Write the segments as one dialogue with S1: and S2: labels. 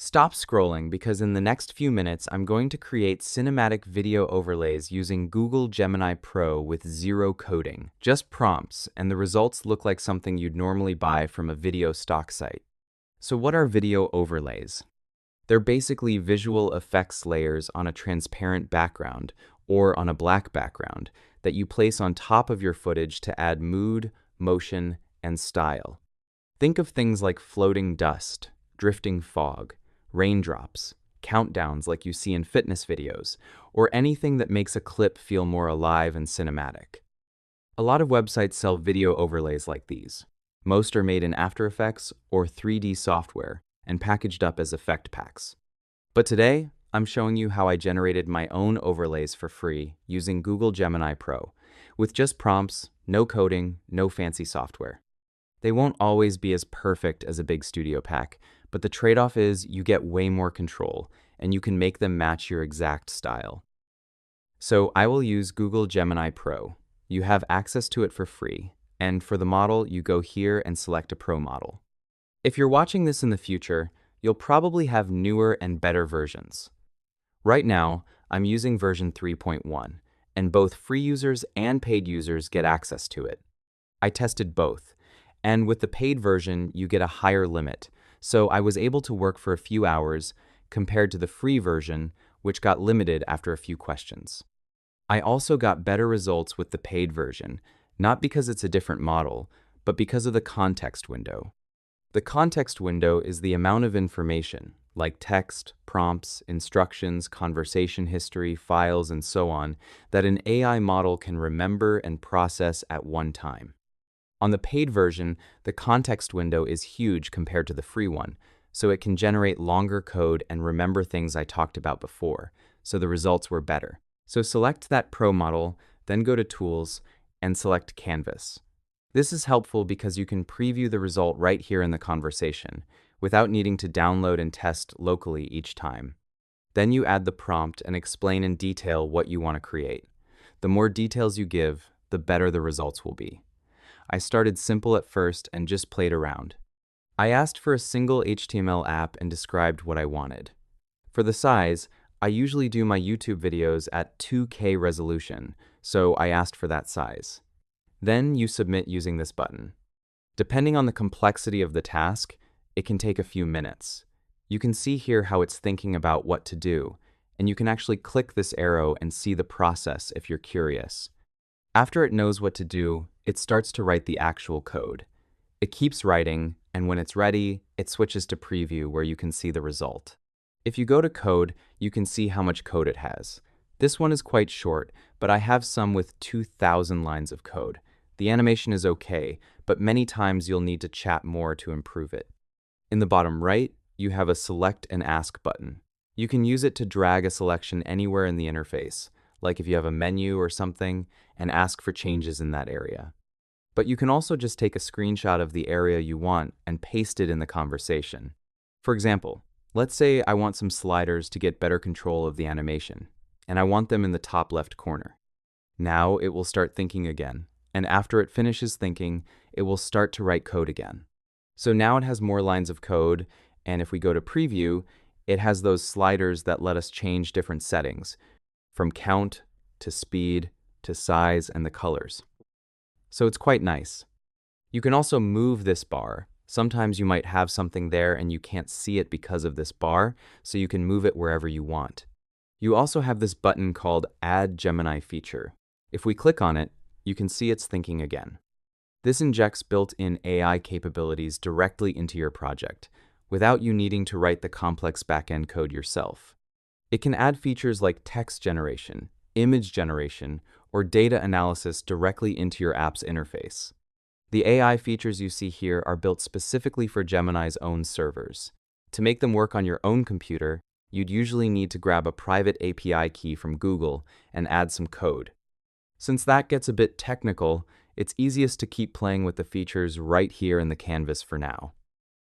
S1: Stop scrolling because in the next few minutes, I'm going to create cinematic video overlays using Google Gemini Pro with zero coding, just prompts, and the results look like something you'd normally buy from a video stock site. So what are video overlays? They're basically visual effects layers on a transparent background or on a black background that you place on top of your footage to add mood, motion, and style. Think of things like floating dust, drifting fog, raindrops, countdowns like you see in fitness videos, or anything that makes a clip feel more alive and cinematic. A lot of websites sell video overlays like these. Most are made in After Effects or 3D software and packaged up as effect packs. But today, I'm showing you how I generated my own overlays for free using Google Gemini Pro, with just prompts, no coding, no fancy software. They won't always be as perfect as a big studio pack, but the trade-off is you get way more control, and you can make them match your exact style. So I will use Google Gemini Pro. You have access to it for free, and for the model, you go here and select a Pro model. If you're watching this in the future, you'll probably have newer and better versions. Right now, I'm using version 3.1, and both free users and paid users get access to it. I tested both, and with the paid version, you get a higher limit, so I was able to work for a few hours compared to the free version, which got limited after a few questions. I also got better results with the paid version, not because it's a different model, but because of the context window. The context window is the amount of information, like text, prompts, instructions, conversation history, files, and so on, that an AI model can remember and process at one time. On the paid version, the context window is huge compared to the free one, so it can generate longer code and remember things I talked about before, so the results were better. So select that Pro model, then go to Tools, and select Canvas. This is helpful because you can preview the result right here in the conversation, without needing to download and test locally each time. Then you add the prompt and explain in detail what you want to create. The more details you give, the better the results will be. I started simple at first and just played around. I asked for a single HTML app and described what I wanted. For the size, I usually do my YouTube videos at 2K resolution, so I asked for that size. Then you submit using this button. Depending on the complexity of the task, it can take a few minutes. You can see here how it's thinking about what to do, and you can actually click this arrow and see the process if you're curious. After it knows what to do, it starts to write the actual code. It keeps writing, and when it's ready, it switches to preview where you can see the result. If you go to code, you can see how much code it has. This one is quite short, but I have some with 2,000 lines of code. The animation is okay, but many times you'll need to chat more to improve it. In the bottom right, you have a Select and Ask button. You can use it to drag a selection anywhere in the interface, like if you have a menu or something, and ask for changes in that area. But you can also just take a screenshot of the area you want and paste it in the conversation. For example, let's say I want some sliders to get better control of the animation, and I want them in the top left corner. Now it will start thinking again, and after it finishes thinking, it will start to write code again. So now it has more lines of code, and if we go to preview, it has those sliders that let us change different settings, from count to speed to size and the colors. So it's quite nice. You can also move this bar. Sometimes you might have something there and you can't see it because of this bar, so you can move it wherever you want. You also have this button called Add Gemini Feature. If we click on it, you can see it's thinking again. This injects built-in AI capabilities directly into your project, without you needing to write the complex backend code yourself. It can add features like text generation, image generation, or data analysis directly into your app's interface. The AI features you see here are built specifically for Gemini's own servers. To make them work on your own computer, you'd usually need to grab a private API key from Google and add some code. Since that gets a bit technical, it's easiest to keep playing with the features right here in the canvas for now.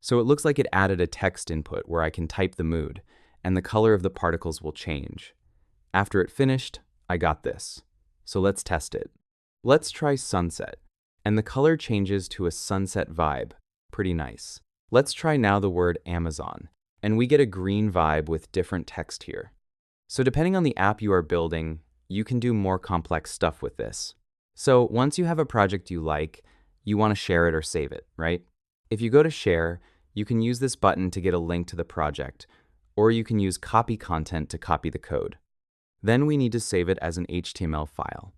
S1: So it looks like it added a text input where I can type the mood, and the color of the particles will change. After it finished, I got this. So let's test it. Let's try sunset, and the color changes to a sunset vibe. Pretty nice. Let's try now the word Amazon, and we get a green vibe with different text here. So depending on the app you are building, you can do more complex stuff with this. So once you have a project you like, you want to share it or save it, right? If you go to share, you can use this button to get a link to the project, or you can use copy content to copy the code. Then we need to save it as an HTML file.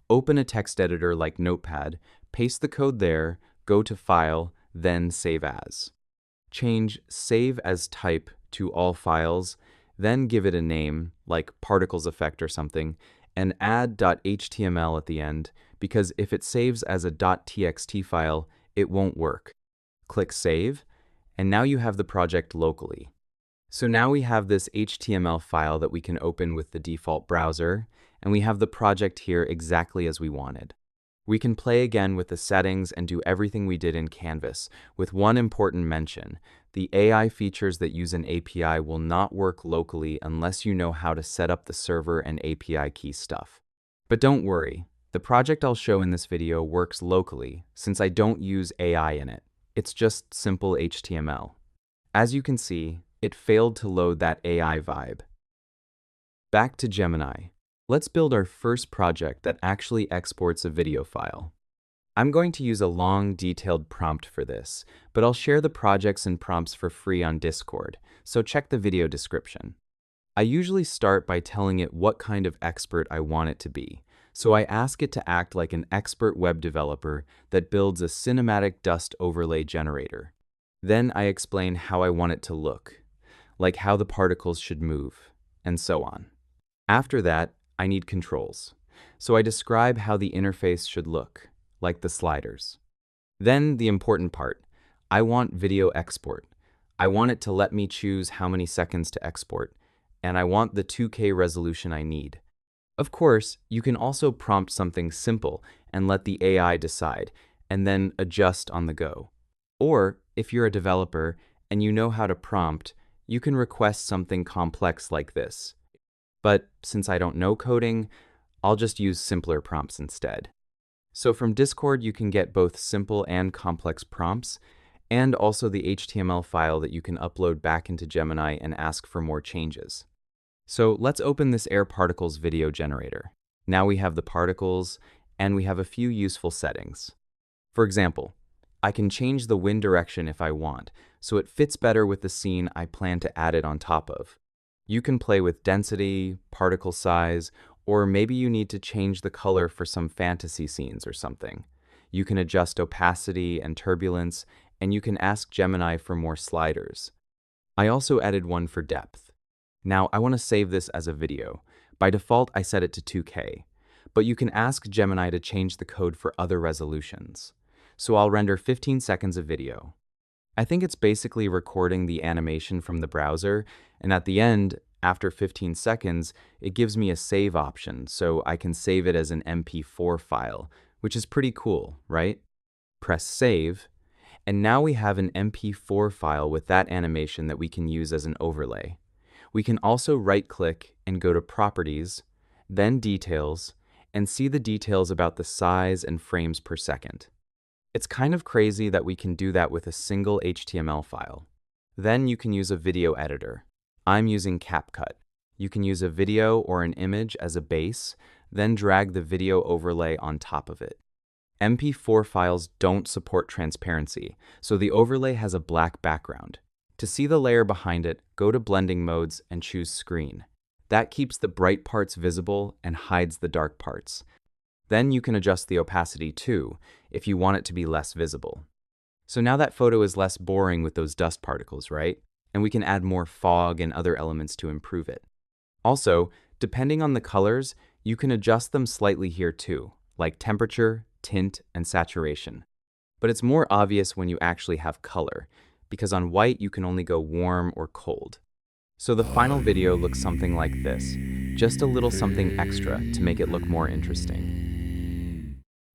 S1: Open a text editor like Notepad, paste the code there, go to File, then Save As. Change Save as Type to All Files, then give it a name, like Particles Effect or something, and add .html at the end, because if it saves as a .txt file, it won't work. Click Save, and now you have the project locally. So now we have this HTML file that we can open with the default browser, and we have the project here exactly as we wanted. We can play again with the settings and do everything we did in Canvas, with one important mention. The AI features that use an API will not work locally unless you know how to set up the server and API key stuff. But don't worry, the project I'll show in this video works locally since I don't use AI in it. It's just simple HTML. As you can see, it failed to load that AI vibe. Back to Gemini. Let's build our first project that actually exports a video file. I'm going to use a long, detailed prompt for this, but I'll share the projects and prompts for free on Discord, so check the video description. I usually start by telling it what kind of expert I want it to be, so I ask it to act like an expert web developer that builds a cinematic dust overlay generator. Then I explain how I want it to look, like how the particles should move, and so on. After that, I need controls, so I describe how the interface should look, like the sliders. Then the important part, I want video export. I want it to let me choose how many seconds to export, and I want the 2K resolution I need. Of course, you can also prompt something simple and let the AI decide, and then adjust on the go. Or, if you're a developer and you know how to prompt, you can request something complex like this. But since I don't know coding, I'll just use simpler prompts instead. So from Discord, you can get both simple and complex prompts, and also the HTML file that you can upload back into Gemini and ask for more changes. So let's open this air particles video generator. Now we have the particles, and we have a few useful settings. For example, I can change the wind direction if I want, so it fits better with the scene I plan to add it on top of. You can play with density, particle size, or maybe you need to change the color for some fantasy scenes or something. You can adjust opacity and turbulence, and you can ask Gemini for more sliders. I also added one for depth. Now I want to save this as a video. By default, I set it to 2K, but you can ask Gemini to change the code for other resolutions. So I'll render 15 seconds of video. I think it's basically recording the animation from the browser, and at the end, after 15 seconds, it gives me a save option, so I can save it as an MP4 file, which is pretty cool, right? Press save, and now we have an MP4 file with that animation that we can use as an overlay. We can also right-click and go to Properties, then Details, and see the details about the size and frames per second. It's kind of crazy that we can do that with a single HTML file. Then you can use a video editor. I'm using CapCut. You can use a video or an image as a base, then drag the video overlay on top of it. MP4 files don't support transparency, so the overlay has a black background. To see the layer behind it, go to Blending Modes and choose Screen. That keeps the bright parts visible and hides the dark parts. Then you can adjust the opacity too, if you want it to be less visible. So now that photo is less boring with those dust particles, right? And we can add more fog and other elements to improve it. Also, depending on the colors, you can adjust them slightly here too, like temperature, tint, and saturation. But it's more obvious when you actually have color, because on white you can only go warm or cold. So the final video looks something like this, just a little something extra to make it look more interesting.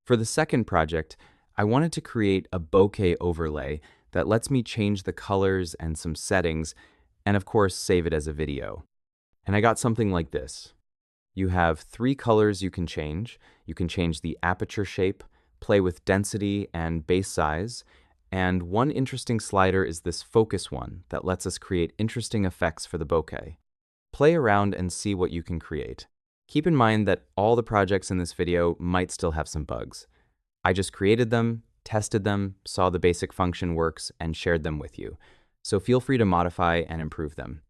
S1: For the second project, I wanted to create a bokeh overlay that lets me change the colors and some settings, and of course save it as a video. And I got something like this. You have 3 colors you can change. You can change the aperture shape, play with density and base size, And one interesting slider is this focus one that lets us create interesting effects for the bokeh. Play around and see what you can create. Keep in mind that all the projects in this video might still have some bugs. I just created them, tested them, saw the basic function works, and shared them with you. So feel free to modify and improve them.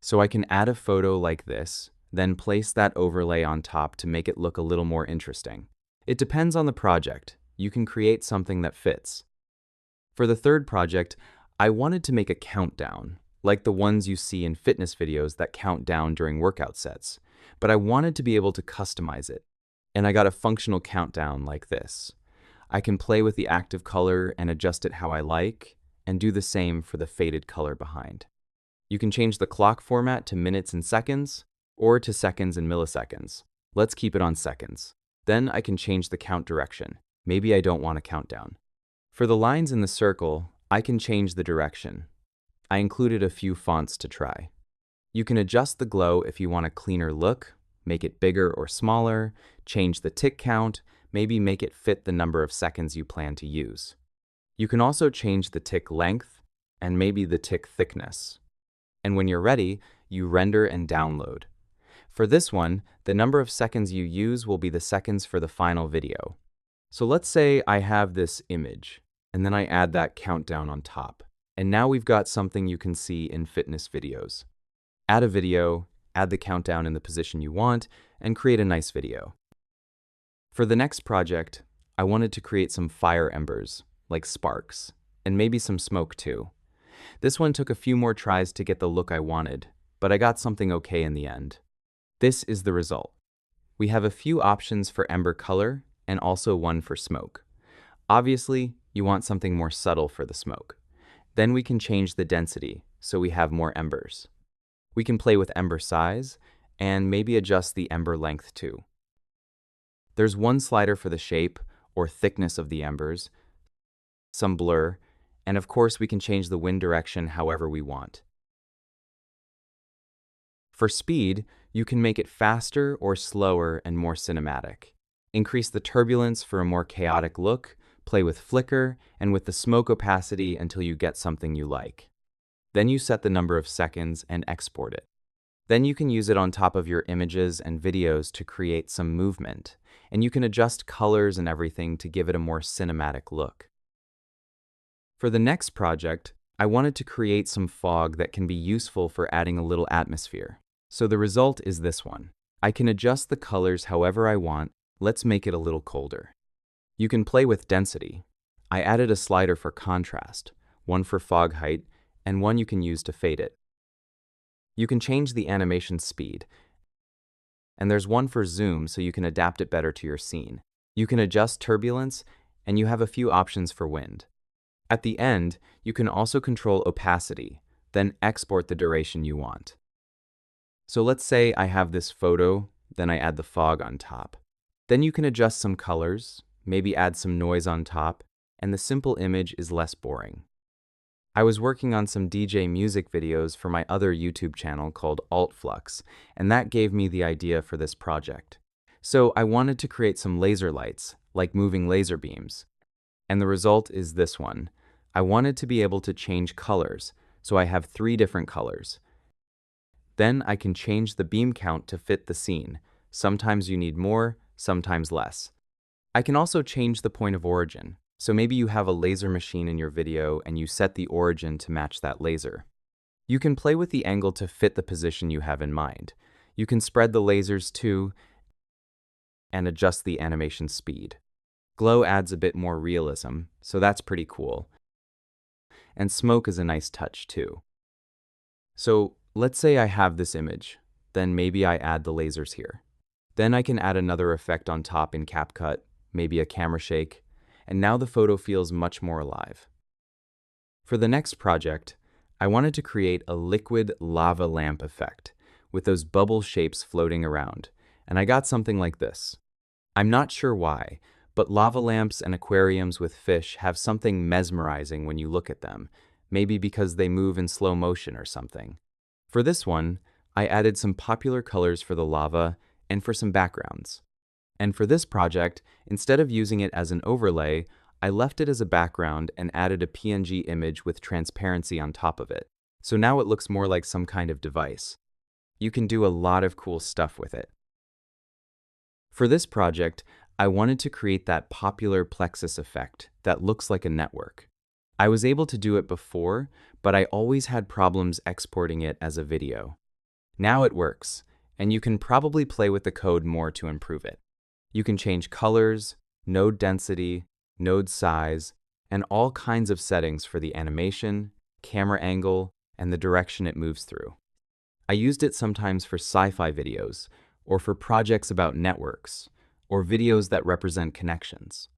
S1: So I can add a photo like this, then place that overlay on top to make it look a little more interesting. It depends on the project. You can create something that fits. For the third project, I wanted to make a countdown, like the ones you see in fitness videos that count down during workout sets. But I wanted to be able to customize it. And I got a functional countdown like this. I can play with the active color and adjust it how I like, and do the same for the faded color behind. You can change the clock format to minutes and seconds, or to seconds and milliseconds. Let's keep it on seconds. Then I can change the count direction. Maybe I don't want a countdown. For the lines in the circle, I can change the direction. I included a few fonts to try. You can adjust the glow if you want a cleaner look, make it bigger or smaller, change the tick count, maybe make it fit the number of seconds you plan to use. You can also change the tick length and maybe the tick thickness. And when you're ready, you render and download. For this one, the number of seconds you use will be the seconds for the final video. So let's say I have this image, and then I add that countdown on top. And now we've got something you can see in fitness videos. Add a video, add the countdown in the position you want, and create a nice video. For the next project, I wanted to create some fire embers, like sparks, and maybe some smoke too. This one took a few more tries to get the look I wanted, but I got something okay in the end. This is the result. We have a few options for ember color and also one for smoke. Obviously, you want something more subtle for the smoke. Then we can change the density so we have more embers. We can play with ember size and maybe adjust the ember length too. There's one slider for the shape or thickness of the embers, some blur, and of course we can change the wind direction however we want. For speed, you can make it faster or slower and more cinematic. Increase the turbulence for a more chaotic look, play with flicker, and with the smoke opacity until you get something you like. Then you set the number of seconds and export it. Then you can use it on top of your images and videos to create some movement, and you can adjust colors and everything to give it a more cinematic look. For the next project, I wanted to create some fog that can be useful for adding a little atmosphere. So the result is this one. I can adjust the colors however I want. Let's make it a little colder. You can play with density. I added a slider for contrast, one for fog height, and one you can use to fade it. You can change the animation speed, and there's one for zoom so you can adapt it better to your scene. You can adjust turbulence, and you have a few options for wind. At the end, you can also control opacity, then export the duration you want. So let's say I have this photo, then I add the fog on top. Then you can adjust some colors, maybe add some noise on top, and the simple image is less boring. I was working on some DJ music videos for my other YouTube channel called Altflux, and that gave me the idea for this project. So I wanted to create some laser lights, like moving laser beams. And the result is this one. I wanted to be able to change colors, so I have 3 different colors. Then I can change the beam count to fit the scene. Sometimes you need more, sometimes less. I can also change the point of origin. So maybe you have a laser machine in your video and you set the origin to match that laser. You can play with the angle to fit the position you have in mind. You can spread the lasers too and adjust the animation speed. Glow adds a bit more realism, so that's pretty cool. And smoke is a nice touch too. So let's say I have this image, then maybe I add the lasers here. Then I can add another effect on top in CapCut, maybe a camera shake, and now the photo feels much more alive. For the next project, I wanted to create a liquid lava lamp effect with those bubble shapes floating around, and I got something like this. I'm not sure why, but lava lamps and aquariums with fish have something mesmerizing when you look at them, maybe because they move in slow motion or something. For this one, I added some popular colors for the lava and for some backgrounds. And for this project, instead of using it as an overlay, I left it as a background and added a PNG image with transparency on top of it. So now it looks more like some kind of device. You can do a lot of cool stuff with it. For this project, I wanted to create that popular Plexus effect that looks like a network. I was able to do it before, but I always had problems exporting it as a video. Now it works, and you can probably play with the code more to improve it. You can change colors, node density, node size, and all kinds of settings for the animation, camera angle, and the direction it moves through. I used it sometimes for sci-fi videos, or for projects about networks, or videos that represent connections.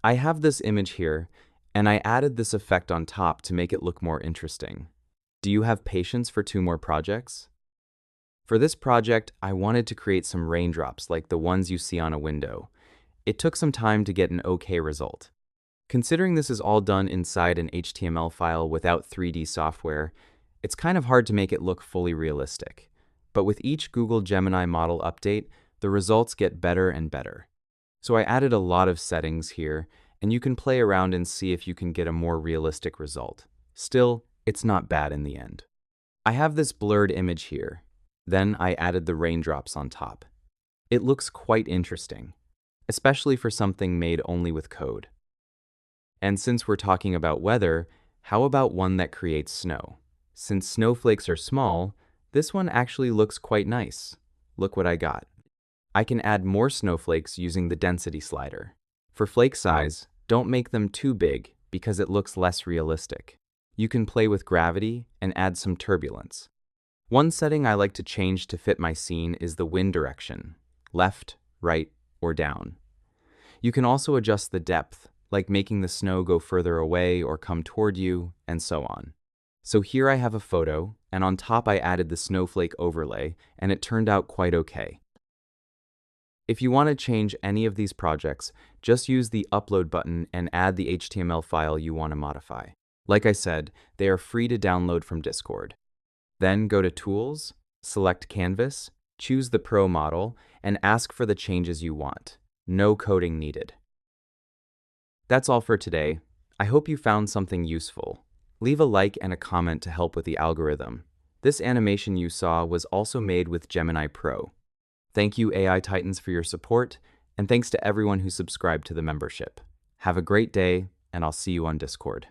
S1: I have this image here, and I added this effect on top to make it look more interesting. Do you have patience for 2 more projects? For this project, I wanted to create some raindrops like the ones you see on a window. It took some time to get an okay result. Considering this is all done inside an HTML file without 3D software, it's kind of hard to make it look fully realistic. But with each Google Gemini model update, the results get better and better. So I added a lot of settings here, and you can play around and see if you can get a more realistic result. Still, it's not bad in the end. I have this blurred image here. Then I added the raindrops on top. It looks quite interesting, especially for something made only with code. And since we're talking about weather, how about one that creates snow? Since snowflakes are small, this one actually looks quite nice. Look what I got. I can add more snowflakes using the density slider. For flake size, don't make them too big because it looks less realistic. You can play with gravity and add some turbulence. One setting I like to change to fit my scene is the wind direction, left, right, or down. You can also adjust the depth, like making the snow go further away or come toward you, and so on. So here I have a photo, and on top I added the snowflake overlay, and it turned out quite okay. If you want to change any of these projects, just use the upload button and add the HTML file you want to modify. Like I said, they are free to download from Discord. Then go to Tools, select Canvas, choose the Pro model, and ask for the changes you want. No coding needed. That's all for today. I hope you found something useful. Leave a like and a comment to help with the algorithm. This animation you saw was also made with Gemini Pro. Thank you, AI Titans, for your support, and thanks to everyone who subscribed to the membership. Have a great day, and I'll see you on Discord.